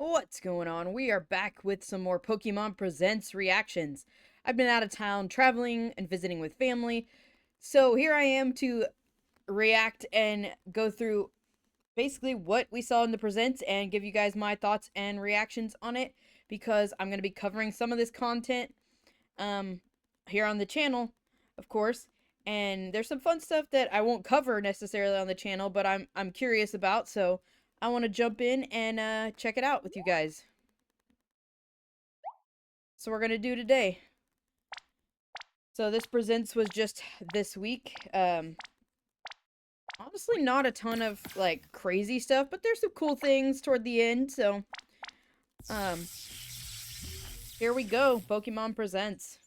What's going on? We are back with some more Pokemon Presents reactions. I've been out of town traveling and visiting with family, so here I am to react and go through basically what we saw in the Presents and give you guys my thoughts and reactions on it, because I'm going to be covering some of this content here on the channel, of course, and there's some fun stuff that I won't cover necessarily on the channel, but I'm curious about, so I want to jump in and check it out with you guys. So we're gonna do today. So this Presents was just this week. Honestly, not a ton of like crazy stuff, but there's some cool things toward the end. So, here we go. Pokemon Presents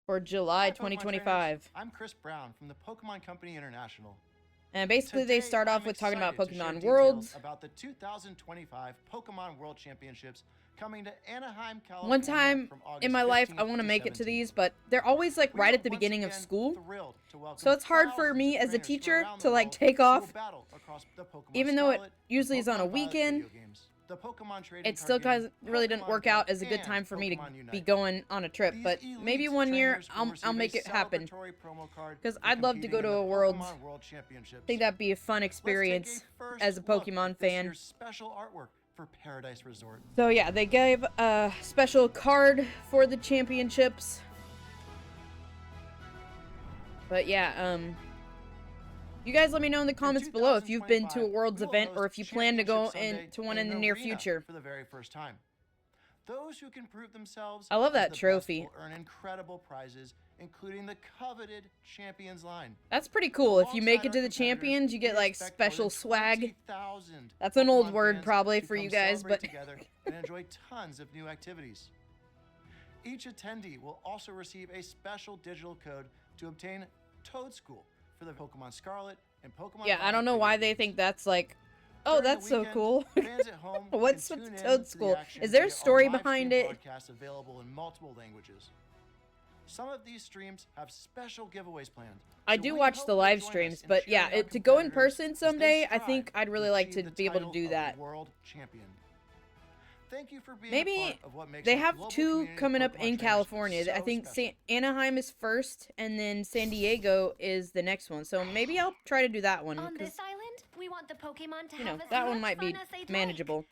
for July Hi, Pokemon 2025. trainers. I'm Chris Brown from the Pokemon Company International. And basically, Today, they start off I'm with talking about excited to share Pokemon details Worlds. about the 2025 Pokemon World Championships coming to Anaheim, California. One time from August in my life, 15th I want to make it to 17th. these, but they're always like We right are at the once beginning of again school. thrilled to welcome So it's hard for thousands me of as a trainers from teacher around to the like world take to off, a battle across the Pokemon even though it Scarlet and usually is on a Pokemon Violet weekend. video games. The Pokemon trading It still card game, really didn't Pokemon work Go, out as a good and time for me to Pokemon be Unite. going on a trip, These but maybe elite one year trainers will I'll receive make a it happen, celebratory promo card because for I'd love to go competing to in the a Worlds. Pokemon World Championships. I think that'd be a fun experience Let's take a first as a look Pokemon at this fan. year's special artwork for Paradise Resort. So yeah, they gave a special card for the championships. But yeah, you guys let me know in the comments below if you've been to a Worlds event or if you plan to go to one in the near future. For the very first time. Those who can prove themselves I love as that the best trophy. will earn incredible prizes, including the coveted Champions line. That's pretty cool. If you make it Alongside to our the champions, you get we like expect more special than swag. 20,000 That's an old Pokemon word fans probably to for come you guys, celebrate but together and enjoy tons of new activities. Each attendee will also receive a special digital code to obtain Toad School for the Pokemon Scarlet and Pokemon yeah, I don't know Violet why video they games. think that's like, oh, During the that's so weekend, cool. fans at home What's can with tune in Toad to the School? action Is there a via our story live behind stream it? broadcast available in multiple languages. Some of these streams have special giveaways planned. I so do we watch hope the you'll live join us streams, in but yeah, cheering our to go in competitors person as they someday, I strive think I'd really like to achieve the be able to title do of that. World Champion. Thank you for being a Maybe part of what makes they the have global two community of coming up Pokemon in trainers California. so I think special. Anaheim is first, and then San Diego is the next one. So maybe I'll try to do that one. On 'Cause, this island, we want the Pokemon to you know, have as that one much might be fun as they'd manageable.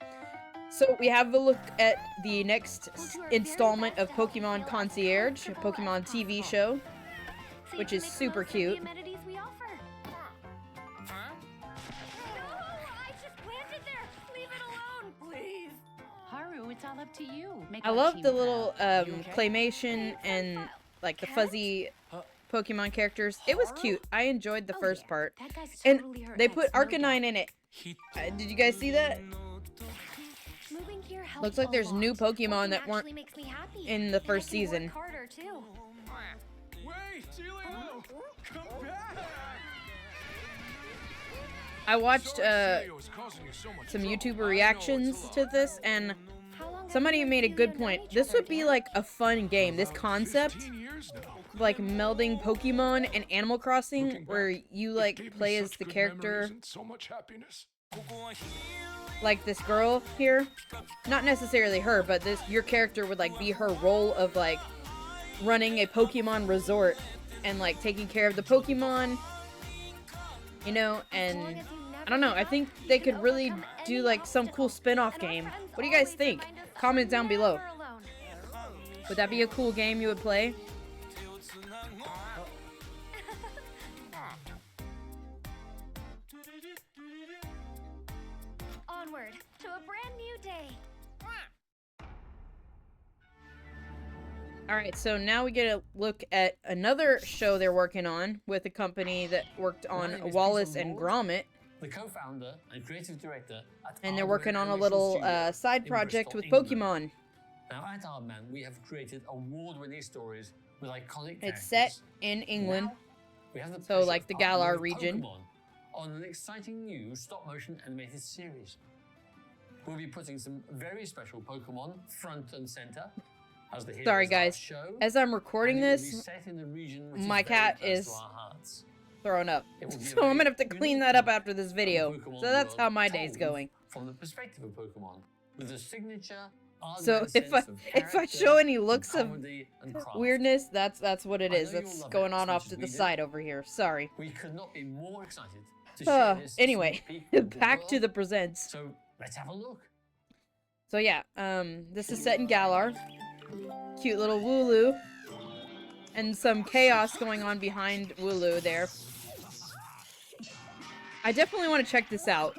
So we have a look at the next We'll do our very installment best of to help you Pokemon feel as Concierge, a comfortable as Pokemon TV possible. show, So you which can is make the super most of the cute. amenities we offer. I just planted there. Leave it alone, please. Haru, it's all up to you. Make I our love team the proud. little You okay? claymation and like the fuzzy Pokemon characters. It was cute. I enjoyed the Oh, first yeah. part. That guy's And totally hurt they X, put no Arcanine doubt. in it. Did you guys see that? Moving here helps Looks like a there's new lot. Pokemon Working that weren't actually makes me happy. in the And I first can work season. harder, too. Wait, Celio! Come back! I watched Sorry Celio is causing you so much some trouble. YouTuber I know reactions it's a to lot. this, and How long have somebody you and made a good Celio known point. each This other, would be Dan? like a fun game. This About concept, 15 years now. like melding Pokemon and Animal Crossing, Looking where back, you it like gave me play as such the good character, memories and so much happiness. like this girl here. Not necessarily her, but your character would like be her role of like running a Pokemon resort and like taking care of the Pokemon, you know, and I don't know, I think they could really do like some cool spin-off game. What do you guys think? Comment down below. Would that be a cool game you would play? Onward to a brand new day. Alright, so now we get a look at another show they're working on with a company that worked My on name is Wallace Peter and Lord, Gromit, the co-founder and creative director at and they're Aardman working on a Animation little Studio side in project Bristol, with England. Pokemon. Now at Aardman, we have created award-winning stories with iconic It's characters. set in England. Now, we have the So, pleasure like of the partnering Galar with region. Pokémon on an exciting new stop-motion animated series. We'll be putting some very special Pokemon front and center as the heroes Sorry of our guys, show, as I'm recording and it will be this, set in the region which my is very cat close is to our hearts. throwing up. It will be a So I'm very gonna have to clean unique that up look after this at the video. Pokemon So that's world how my day's told going. From the perspective of Pokemon. with a signature So if I show any looks of comedy and craft. weirdness, that's what it I is. know you'll That's love going it on as much off as to we the do. side over here. Sorry. We could not be more excited to share this Anyway, sneak peek of the back to world. the presents. So let's have a look. So yeah, this is set in Galar. Cute little Wooloo. And some chaos going on behind Wooloo there. I definitely want to check this out.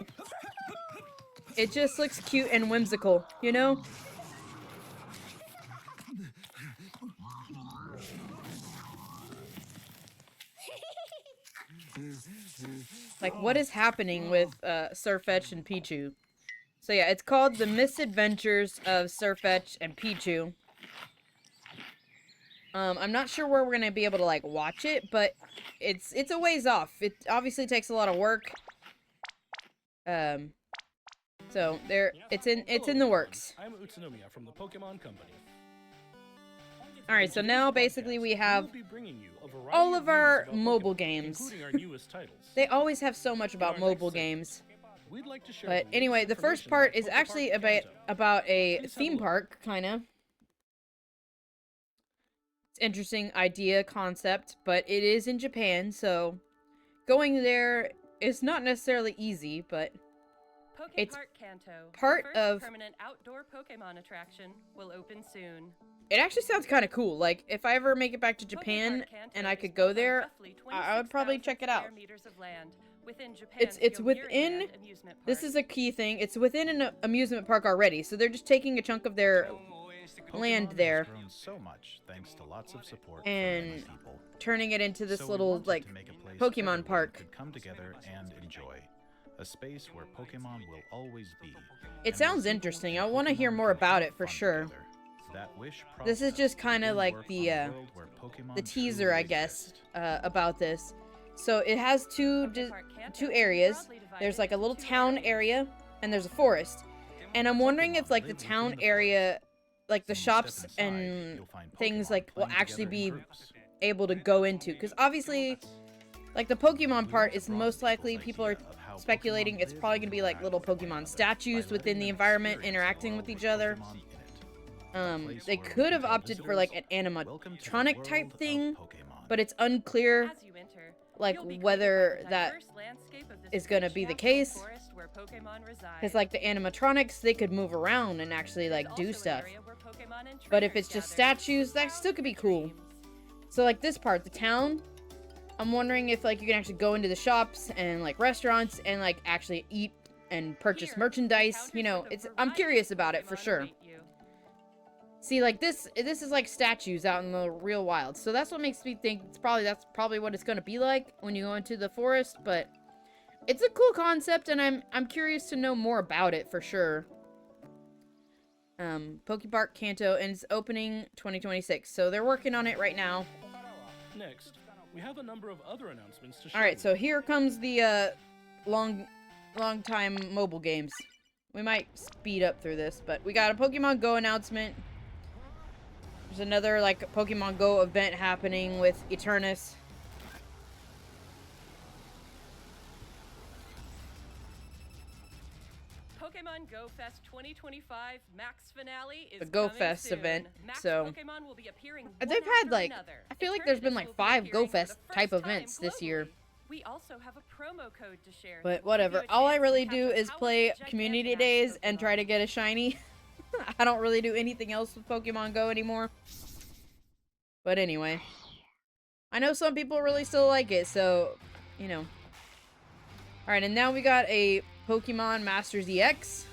It just looks cute and whimsical, you know? Like, what is happening with Sirfetch'd and Pichu? So yeah, it's called The Misadventures of Sirfetch'd and Pichu. I'm not sure where we're gonna be able to like watch it, but it's a ways off. It obviously takes a lot of work. So there, it's in the works. I'm Utsunomiya from the Pokémon Company. All right, so now basically we have We'll be bringing you a variety all of news our about mobile Pokémon, games. including our newest titles. They always have so much about In our next mobile segment, games. We'd like to share But the anyway, latest the first information part about is Poké actually Park about Kanto. about a Please have a theme look. park, kind of. It's interesting idea, concept, but it is in Japan, so going there is not necessarily easy, but Poké It's Park Kanto, part the first of- permanent outdoor Pokémon attraction, will open soon. it actually sounds kind of cool. Like, if I ever make it back to Poké Japan Park Kanto and I is could built go on there, roughly I would probably 26,000 check it out. square meters of land within It's Japan's within- Yomiuri Land amusement This park. is a key thing. It's within an amusement park already, so they're just taking a chunk of their land Pokemon there has grown so much thanks to lots of support and from many people. turning it into this So we little, wanted like, to make a place Pokemon everyone park. could come together and enjoy. A space where Pokemon will always be. It and sounds where interesting. people I and want to hear Pokemon more can about have it for fun sure. together. That wish This is process just kind of begin like work the on a world where Pokemon the teaser, truly I guess, exist. about this. So it has two Poké Park Kanto two is areas. broadly divided There's like a into little two town areas. area, and there's a forest. And I'm wondering if like the Pokemon live town within the area, like the When you shops step inside, and you'll find things Pokemon like will playing actually together in be groups. able to go into, because obviously, like the Pokemon part is most likely people are speculating it's probably gonna be like little Pokemon statues within the environment interacting with each other. They could have opted for like an animatronic type thing, but it's unclear As you enter, like you'll be greeted whether by the that diverse landscape of this is gonna rich be the natural case. forest where Pokémon reside. because like the animatronics they could move around and actually There's like do also an stuff. area where Pokémon and But if trainers it's just gather. statues, that still could be cool. Dreams. So like this part, the town, I'm wondering if like you can actually go into the shops and like restaurants and like actually eat and purchase Here, merchandise. encounters You know, with a it's I'm variety curious of about it for Pokémon sure. await you. See, like this is like statues out in the real wild. So that's what makes me think that's probably what it's gonna be like when you go into the forest. But it's a cool concept, and I'm curious to know more about it for sure. Poké Park Kanto, and it's opening 2026. So they're working on it right now. Next, we have a number of other announcements to share. All right, with so you. here comes the long time mobile games. We might speed up through this, but we got a Pokemon Go announcement. There's another like Pokemon Go event happening with Eternus. Pokemon Go Fest 2025 Max Finale is The Go coming Fest soon. event, Max so- Pokemon will be appearing They've one had after like another. I feel like there's been Eternatus like will be 5 Go appearing for Fest the type first time events this year. globally. We also have a promo code to share. that But will whatever. give you a All I chance to really catch do a is powerful play Gigantamax community days and Pokemon. try to get a shiny. I don't really do anything else with Pokemon Go anymore. But anyway. I know some people really still like it, so, you know. Alright, and now we got a Pokemon Masters EX.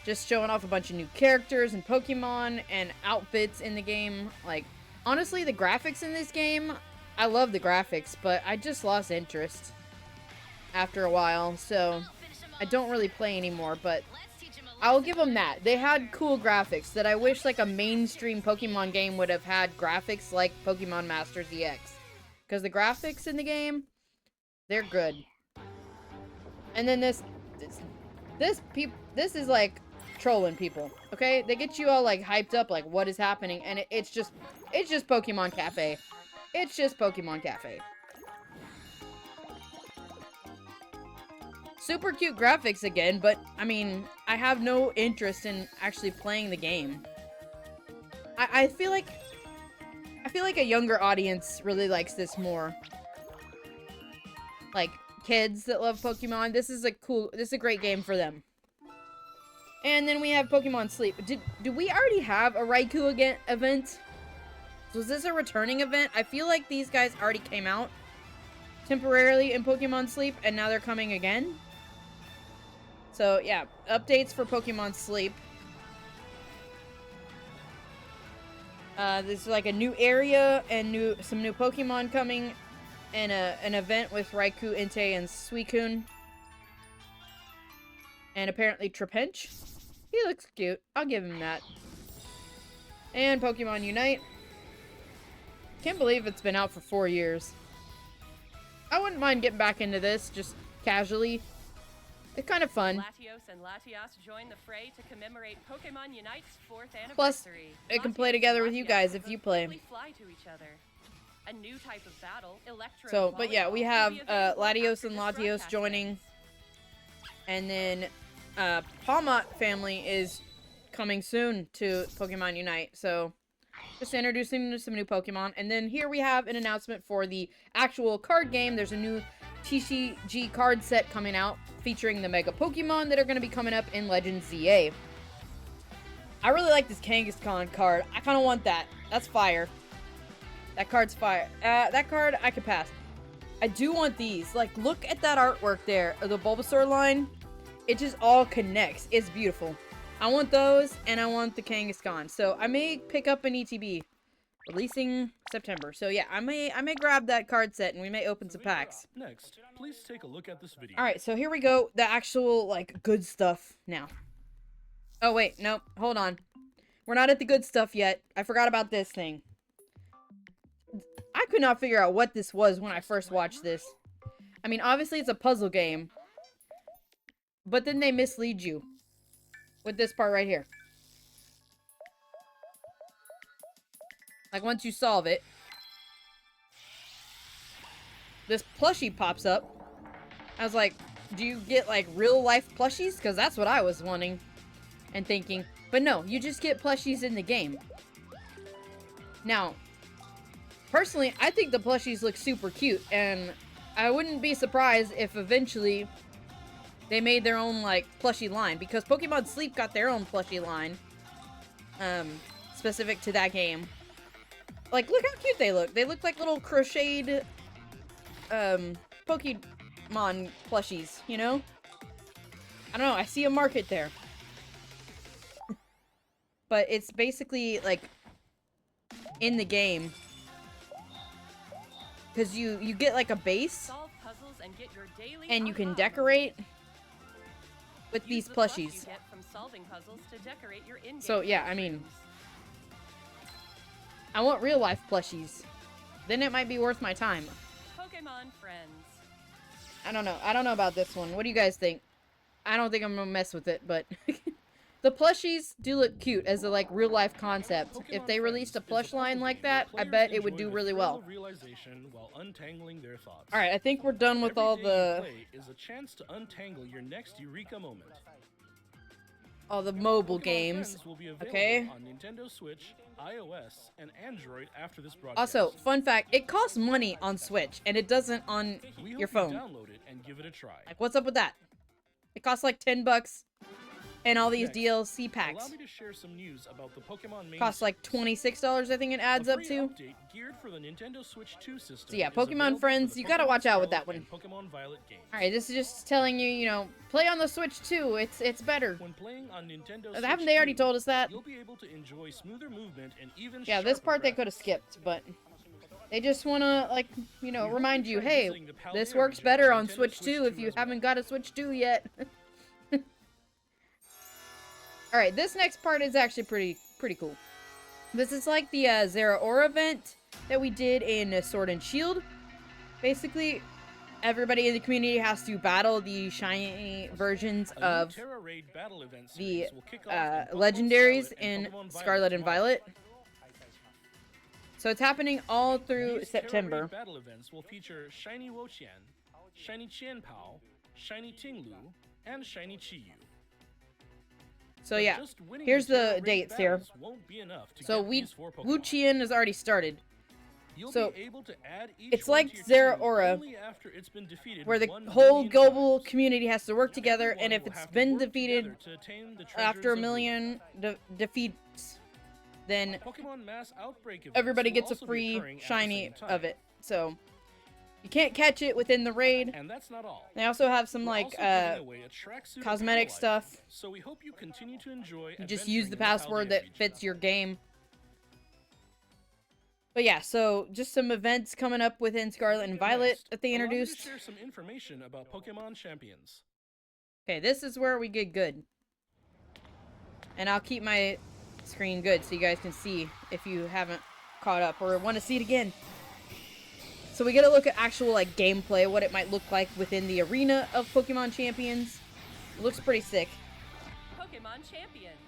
Just showing off a bunch of new characters and Pokemon and outfits in the game. Like, honestly, the graphics in this game, I love the graphics, but I just lost interest after a while, so I don't really play anymore, but I'll give them that. They had cool graphics that I wish like a mainstream Pokemon game would have had graphics like Pokemon Masters EX. Because the graphics in the game, they're good. And then this is like trolling people, okay? They get you all like hyped up like what is happening, and it's just Pokemon Cafe. It's just Pokemon Cafe. super cute graphics again, but I mean, I have no interest in actually playing the game. I feel like a younger audience really likes this more. Like kids that love Pokemon, this is a great game for them. And then we have Pokemon Sleep. Do we already have a Raikou event? Was this a returning event? I feel like these guys already came out temporarily in Pokemon Sleep, and now they're coming again. So yeah, updates for Pokemon Sleep. This is like a new area and some new Pokemon coming, and an event with Raikou, Entei, and Suicune. And apparently Trapinch. He looks cute. I'll give him that. And Pokemon Unite. Can't believe it's been out for 4 years. I wouldn't mind getting back into this, just casually. It's kind of fun. Latios and Latias join the fray to commemorate Pokemon Unite's 4th Plus, anniversary. it can play together with you guys if you play. Fly to each other. A new type of battle, Electro So, but yeah, we have Latios and after this Latios broadcast joining. ends. And then Palmot family is coming soon to Pokemon Unite. So, just introducing to some new Pokemon. And then here we have an announcement for the actual card game. There's a new TCG card set coming out featuring the Mega Pokemon that are going to be coming up in Legends ZA. I really like this Kangaskhan card. I kind of want that. That's fire. That card's fire. That card, I could pass. I do want these. Like, look at that artwork there. The Bulbasaur line. It just all connects. It's beautiful. I want those, and I want the Kangaskhan. So, I may pick up an ETB. Releasing September. So, yeah, I may grab that card set, and we may open some packs. Next, please take a look at this video. Alright, so here we go. The actual, like, good stuff now. Oh, wait. Nope. Hold on. We're not at the good stuff yet. I forgot about this thing. I could not figure out what this was when I first watched this. I mean, obviously it's a puzzle game. But then they mislead you. With this part right here. Like, once you solve it. This plushie pops up. I was like, do you get, like, real-life plushies? Because that's what I was wanting. And thinking. But no, you just get plushies in the game. Now, personally, I think the plushies look super cute. And I wouldn't be surprised if eventually they made their own, like, plushie line. Because Pokemon Sleep got their own plushie line. Specific to that game. Like, look how cute they look. They look like little crocheted, Pokemon plushies, you know? I don't know, I see a market there. But it's basically, like, in the game. Because you get, like, a base. Solve puzzles and get your daily And you can aha decorate with Use these the plush plushies. you get from solving puzzles to decorate your in-game So, yeah, I mean, rooms. I want real life plushies. Then it might be worth my time. Pokemon friends. I don't know. I don't know about this one. What do you guys think? I don't think I'm gonna mess with it, but the plushies do look cute as a, like, real life concept. If they released a plush line like that, I bet it would do really well. Realization while untangling their thoughts. All right, I think we're done with all Every day the you play is a chance to untangle your next eureka moment. mobile Pokemon games. Friends will be available Okay. on Nintendo Switch, iOS, and Android after this broadcast. Also, fun fact: it costs money on Switch, and it doesn't on We your hope phone. you download it and give it a try. Like, what's up with that? It costs like $10, and all these Next, DLC Allow packs me to share some news about the Pokemon main costs like $26. I think it adds A up free to. update geared for the Nintendo Switch 2 system So yeah, is Pokemon available Friends, for the you gotta Pokemon watch out with Scarlet that one. and Pokemon Violet games. All right, this is just telling you, you know, play on the Switch too. It's better. When playing on Nintendo Haven't Switch they already 2, told us that? You'll be able to enjoy smoother movement and even Yeah, this sharper part they graphics. could have skipped, but they just want to, like, you know, We hope remind you you, try hey, visiting the Paldea this works region better on on Nintendo Switch Switch 2 if 2 you as well. haven't got a Switch 2 yet. All right, this next part is actually pretty cool. This is like the Zeraora event that we did in Sword and Shield. Basically, everybody in the community has to battle the shiny versions A new of Terra Raid battle event the series will kick off in Pokemon legendaries Scarlet and in Pokemon Scarlet and tomorrow. Violet. So it's happening all through These Terra Raid September. battle events will feature Shiny Wotian, Shiny Qianpao, Shiny Tinglu, and Shiny Chiyu. So But yeah, just winning here's Terra the raid dates here. battles won't be enough to So get these 4 Pokemon. Wu Qian has already started. You'll So, be able to add each it's one like to your Zera team Aura, only after it's been defeated where the 1 whole million global times. community has to work together, Everyone and if will it's have to been work defeated together to attain the after a treasures of million defeats, then Pokemon Mass Outbreak events everybody will gets a also be free occurring at the shiny same time. of it. So you can't catch it within the raid. And that's not all. They also have some We're like also giving away a tracksuit of cosmetic Battle stuff. items, so we hope you continue to enjoy You just adventuring use the in password Paldea that region. fits your game. But yeah, so just some events coming up within Scarlet and Violet Next, that they allow me to introduced. share some information about Pokemon champions. Okay, this is where we get good. And I'll keep my screen good so you guys can see if you haven't caught up or want to see it again. So we get a look at actual like gameplay, what it might look like within the arena of Pokemon Champions. It looks pretty sick. Pokemon champions.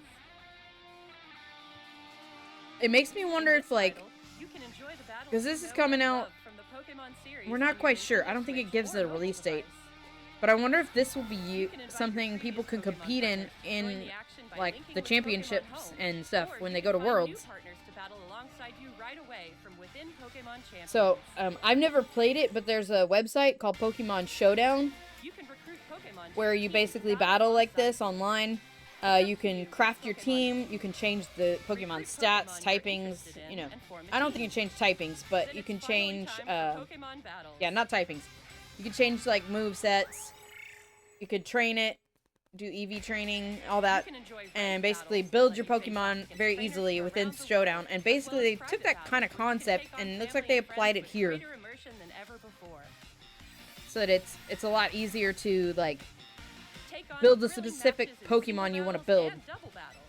It makes me wonder In if this like, title, you can enjoy the battles 'cause you this is know coming and out- love from the Pokemon series we're on not your quite sure. Nintendo I don't think it Switch gives or a mobile release date. device. But I wonder if this will be You can invite something your people can previous Pokemon compete partners to join in the action by like linking the with Pokemon championships Home, and stuff or when you they can go to find new Worlds. partners to battle alongside you right away from within Pokemon Champions. So I've never played it, but there's a website called Pokemon Showdown you can recruit Pokemon to where your you team to basically battle like alongside this you. online. You can craft your team, you can change the Pokemon Recruit stats, Pokemon you're typings, interested in you know. and form a I don't think team. you can change typings, but Then you it's can finally change, time for Pokemon battles. yeah, not typings. You can change, like, move sets. You could train it, do EV training, all that, You can enjoy ranked and basically battles build that your let you face off Pokemon against very trainers easily from within around the Showdown. world, And as well basically, as they private took that kind of battles where you can concept, take on and it looks like family they and applied it friends with here. greater immersion than ever before. So that it's a lot easier to, like, Take on build the thrilling specific matches in Pokemon single you wanna battles build. and double battles.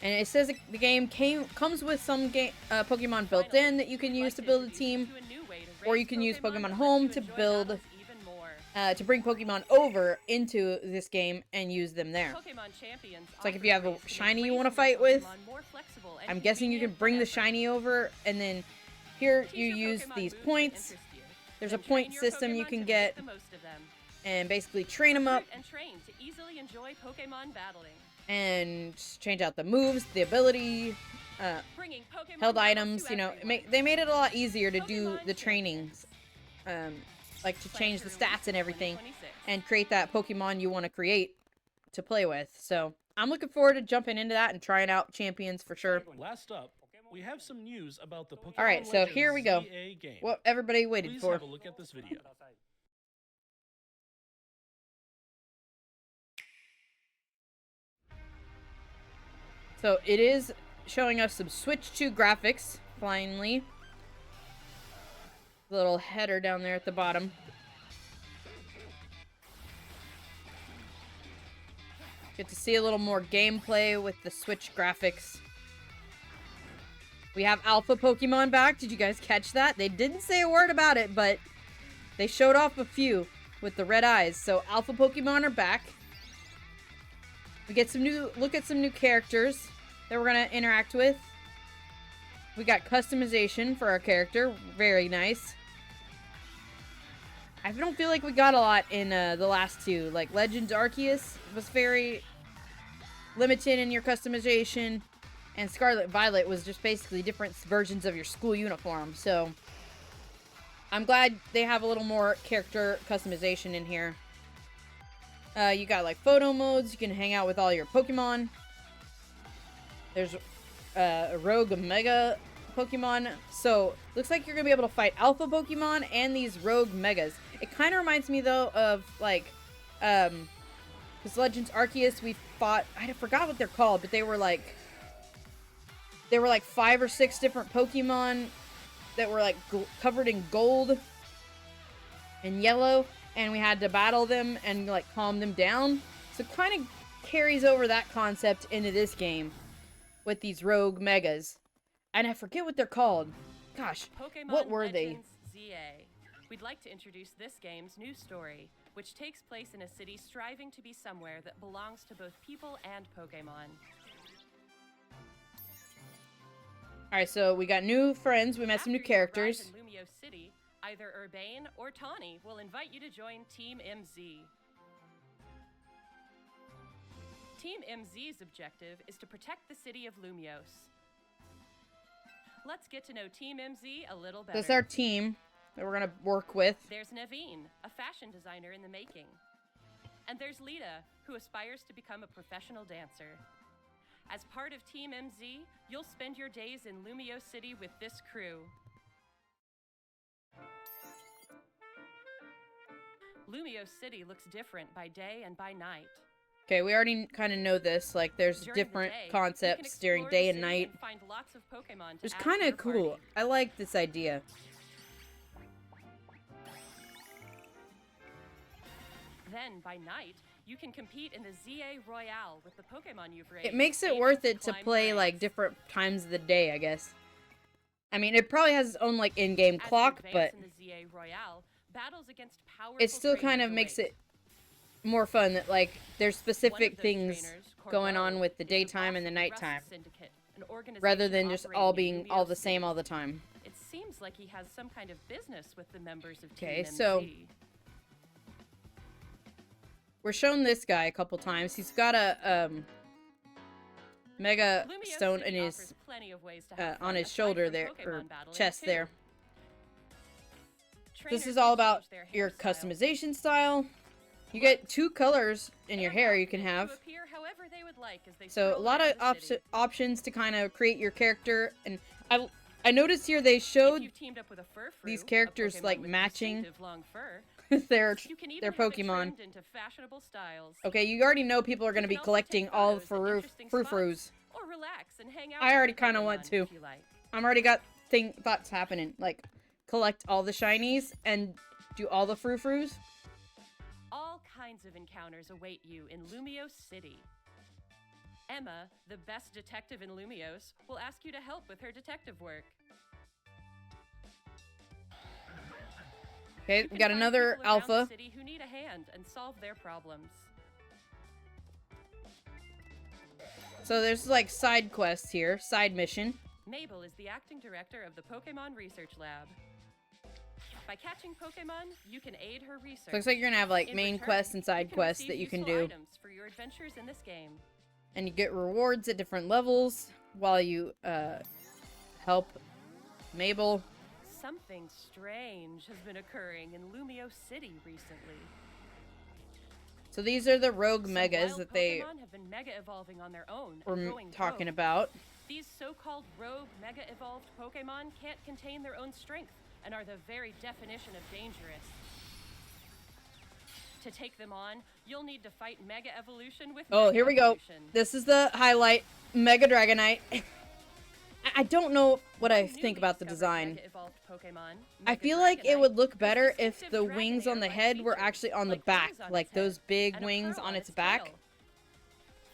And it says the game comes with some Pokemon built Finally, in that you can we'd use like to to build a introduce you team, to a new way to or raise you can use Pokemon that Home lets to you enjoy build, battles even more. to bring Pokemon over into this game and use them there. Pokemon Champions It's like if offers you have a ways to make shiny you raising want to your fight with, Pokemon more flexible and I'm guessing you can convenient bring than the ever. shiny over, and then here Teach you your use Pokemon these moves that points. interest you. There's a Then train point your system you Pokemon can to get, make the most of them. and basically train them up Recruit and train to easily enjoy Pokemon battling. and change out the moves, the ability, Bringing Pokemon held battles items. to You know, everyone. they made it a lot easier to do Pokemon the trainings, like to Planned change for the release stats in and everything, 2026. and create that Pokemon you want to create to play with. So I'm looking forward to jumping into that and trying out Champions for sure. Last up, we have some news about the Pokemon Alright, so here we go. Legends ZA game. What everybody waited Please for. have a look at this video. So it is showing us some Switch 2 graphics, finally. Little header down there at the bottom. Get to see a little more gameplay with the Switch graphics. We have Alpha Pokemon back. Did you guys catch that? They didn't say a word about it, but they showed off a few with the red eyes. So Alpha Pokemon are back. We get some new, look at some new characters that we're gonna interact with. We got customization for our character, very nice. I don't feel like we got a lot in the last two. Like Legends Arceus was very limited in your customization, and Scarlet Violet was just basically different versions of your school uniform. So I'm glad they have a little more character customization in here. You got like photo modes. You can hang out with all your Pokemon. There's a Rogue Mega Pokemon. So looks like you're gonna be able to fight Alpha Pokemon and these Rogue Megas. It kind of reminds me though of like, because Legends Arceus we fought. I forgot what they're called, but they were like 5 or 6 different Pokemon that were like covered in gold and yellow, and we had to battle them and like calm them down. So it kind of carries over that concept into this game with these Rogue Megas. And I forget what they're called. Gosh, Pokemon what were they? Legends ZA. We'd like to introduce this game's new story, which takes place in a city striving to be somewhere that belongs to both people and Pokemon. Alright, so we got new friends. We met some new After you arrive characters. in Lumio City, Either Urbane or Tawny will invite you to join Team MZ. Team MZ's objective is to protect the city of Lumios. Let's get to know Team MZ a little better. This is our team that we're gonna work with. There's Naveen, a fashion designer in the making. And there's Lita, who aspires to become a professional dancer. As part of Team MZ, you'll spend your days in Lumio City with this crew. Lumio City looks different by day and by night. Okay, we already kind of know this. Like, there's During different the day, concepts you can during explore day the and city night. and find lots of Pokemon to It's add to kind your of cool. party. I like this idea. Then, by night, you can compete in the ZA Royale with the Pokemon you've raised. It makes it Aim worth it to climb play, ranks. like, different times of the day, I guess. I mean, it probably has its own, like, in-game As you clock, advance but in the ZA Royale, battles against powerful it still kind trainers of makes await. it more fun that, like, there's One of specific those things trainers, going on Corbeau, with the is daytime boss and the of the Rust nighttime, Syndicate, an organization rather than just all operating in being all Lumio the same City. all the time. It seems like he has some kind of business with the members of Okay, Team so MZ. we're shown this guy a couple times. He's got a mega Lumio stone City in offers his plenty of ways to have on fun his aside shoulder from there, Pokemon or battling, chest too. there. This Trainers is all can about change their your hairstyle. customization style. You get 2 colors in They your are hair you can confident have. to appear however they would like as they So a stroll lot of around the city. options to kind of create your character. And I noticed here they If showed you've teamed up with a fur these fruit, a characters, Pokemon like, with matching distinctive long fur, their you can even their have it Pokemon. trimmed into fashionable styles. Okay, you already know people are going to You be can also collecting take all photos at the interesting frou-frous. spots, or relax and hang out I with already your kind of Pokemon want to. if you like. I'm already got thoughts happening. Like, collect all the shinies and do all the frou-frous. All kinds of encounters await you in Lumios City. Emma, the best detective in Lumios, will ask you to help with her detective work. Okay, You we can got find another people around the alpha. city who need a hand and solve their problems. So there's like side quests here, side mission. Mabel is the acting director of the Pokemon Research Lab. By catching Pokemon, you can aid her research. So looks like you're gonna have like In main return, quests and side you can quests receive that you can useful do. items for your adventures in this game. And you get rewards at different levels while you help Mabel. Something strange has been occurring in Lumio City recently. So these are the rogue Some megas wild that they Pokemon have been mega evolving on their own were and going talking rogue. about. These so-called rogue mega evolved Pokemon can't contain their own strength and are the very definition of dangerous. To take them on, you'll need to fight Mega Evolution with Oh, Mega here we go. Evolution. This is the highlight. Mega Dragonite. I don't know what I One think newly about the discovered design. Mega evolved Pokemon, I Mega feel like it Dragonite, would look has better if distinctive the wings on the Dragonair-like head were features, actually on the like back, wings on like its head, those big and a wings pearl on its its back. tail.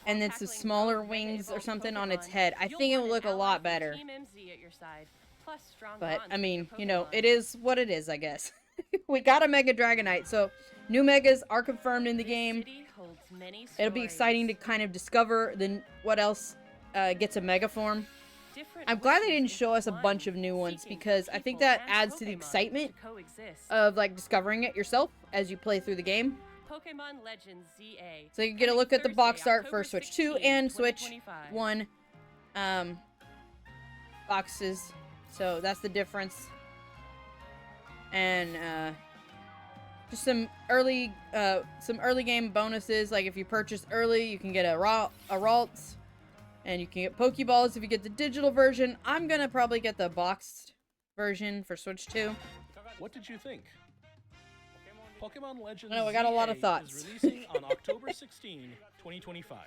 And While then some tackling smaller rogue wings or mega-evolved something on its Pokemon, head. I you'll think it want would an look a ally lot from better. Team MZ at your side, plus strong But, bonds I with mean, your you know, Pokemon. it is what it is, I guess. We got a Mega Dragonite, so new Megas are confirmed in the This game. city holds many It'll be exciting to stories. kind of discover what else gets a Mega form. Different I'm glad they wishes didn't show us a bunch of entwine, new ones seeking for because I think people that and adds to the Pokemon excitement to coexist. of like discovering it yourself as you play through the game. Pokemon Legends ZA. So you can get a coming look at the box Thursday, art for October Switch 2 16, and Switch 2025. 1 boxes. So that's the difference. And just some early game bonuses. Like if you purchase early, you can get a Ralts, and you can get Pokeballs if you get the digital version. I'm gonna probably get the boxed version for Switch 2. What did you think? Pokemon Legends I know, we got a lot of ZA thoughts. is releasing on October 16, 2025.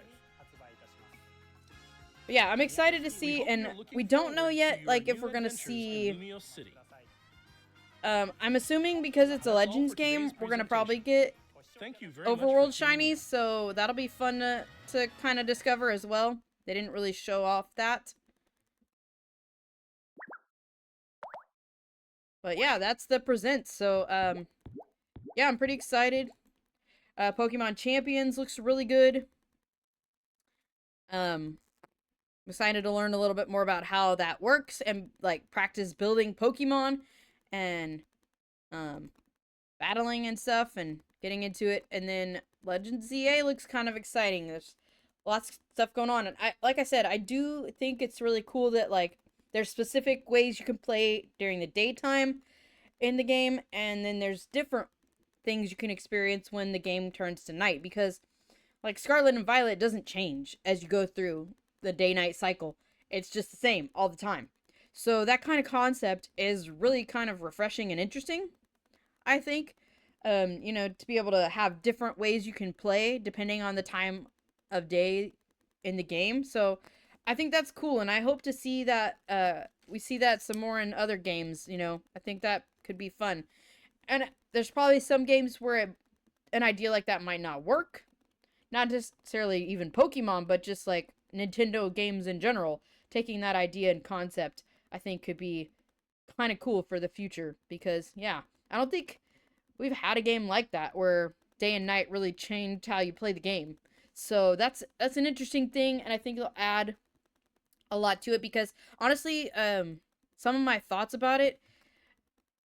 But yeah, I'm excited to We see, hope and you're looking we don't know forward to yet, your like, if new we're gonna adventures in see. Lumio City. I'm assuming because it's a That's all Legends for today's game, we're gonna presentation. probably get Thank you very much for Overworld tuning in. shinies, so that'll be fun to kind of discover as well. They didn't really show off that. But yeah, that's the present. So, yeah, I'm pretty excited. Pokemon Champions looks really good. I'm excited to learn a little bit more about how that works and, like, practice building Pokemon and battling and stuff and getting into it. And then Legends ZA looks kind of exciting. There's lots of stuff going on, and like I said, I do think it's really cool that like there's specific ways you can play during the daytime in the game, and then there's different things you can experience when the game turns to night, because like Scarlet and Violet doesn't change as you go through the day-night cycle. It's just the same all the time. So that kind of concept is really kind of refreshing and interesting, I think. You know, to be able to have different ways you can play depending on the time of day in the game. So I think that's cool, and I hope to see that we see that some more in other games, you know. I think that could be fun. And there's probably some games where an idea like that might not work. Not necessarily even Pokemon, but just like Nintendo games in general. Taking that idea and concept, I think could be kind of cool for the future, because yeah, I don't think we've had a game like that where day and night really changed how you play the game. So that's an interesting thing, and I think it'll add a lot to it, because honestly, some of my thoughts about it,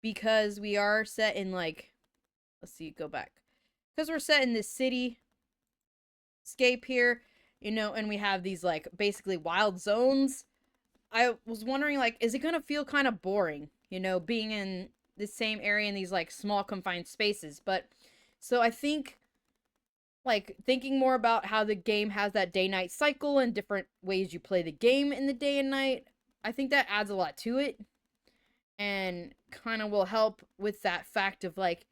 because we are set in like, let's see, go back, because we're set in this city scape here, you know, and we have these like basically wild zones. I was wondering, like, is it gonna feel kind of boring, you know, being in the same area in these like small confined spaces? But so I think, like, thinking more about how the game has that day-night cycle and different ways you play the game in the day and night, I think that adds a lot to it, and kind of will help with that fact of like,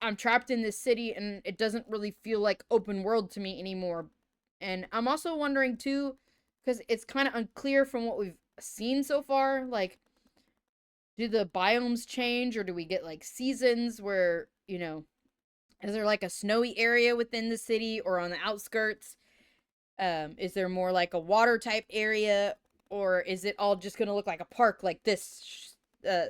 I'm trapped in this city and it doesn't really feel like open world to me anymore. And I'm also wondering too, because it's kind of unclear from what we've seen so far, like, do the biomes change, or do we get like seasons where, you know, is there like a snowy area within the city or on the outskirts? Is there more like a water type area, or is it all just gonna look like a park like this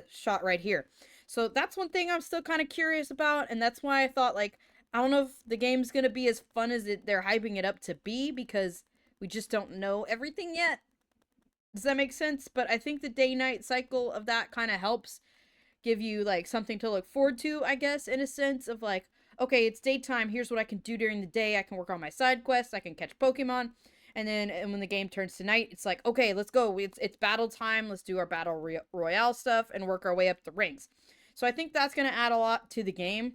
shot right here? So that's one thing I'm still kind of curious about, and that's why I thought, like, I don't know if the game's gonna be as fun as they're hyping it up to be, because we just don't know everything yet. Does that make sense? But I think the day-night cycle of that kind of helps give you like something to look forward to, I guess, in a sense of like, okay, it's daytime, here's what I can do during the day. I can work on my side quests, I can catch Pokemon, and then when the game turns to night, it's like, okay, let's go. It's battle time. Let's do our battle royale stuff and work our way up the ranks. So I think that's going to add a lot to the game.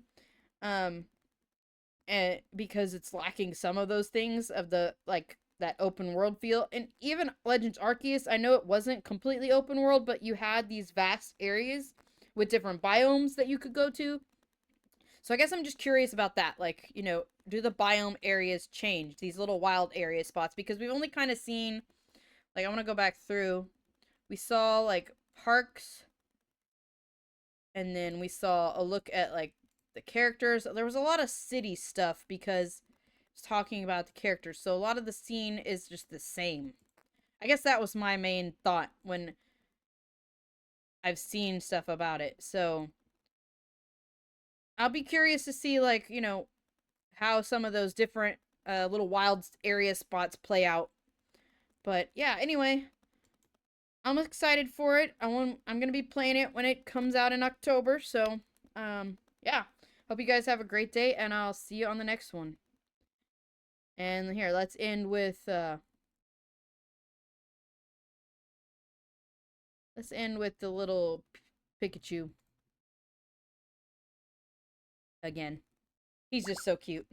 And because it's lacking some of those things of the like that open world feel. And even Legends Arceus, I know it wasn't completely open world, but you had these vast areas with different biomes that you could go to. So I guess I'm just curious about that. Like, you know, do the biome areas change, these little wild area spots? Because we've only kind of seen, like, I want to go back through. We saw like parks, and then we saw a look at like the characters. There was a lot of city stuff because it's talking about the characters. So a lot of the scene is just the same. I guess that was my main thought when I've seen stuff about it. So I'll be curious to see, like, you know, how some of those different little wild area spots play out. But yeah, anyway, I'm excited for it. I'm gonna be playing it when it comes out in October. So yeah, hope you guys have a great day, and I'll see you on the next one. And here, let's end with the little Pikachu again. He's just so cute.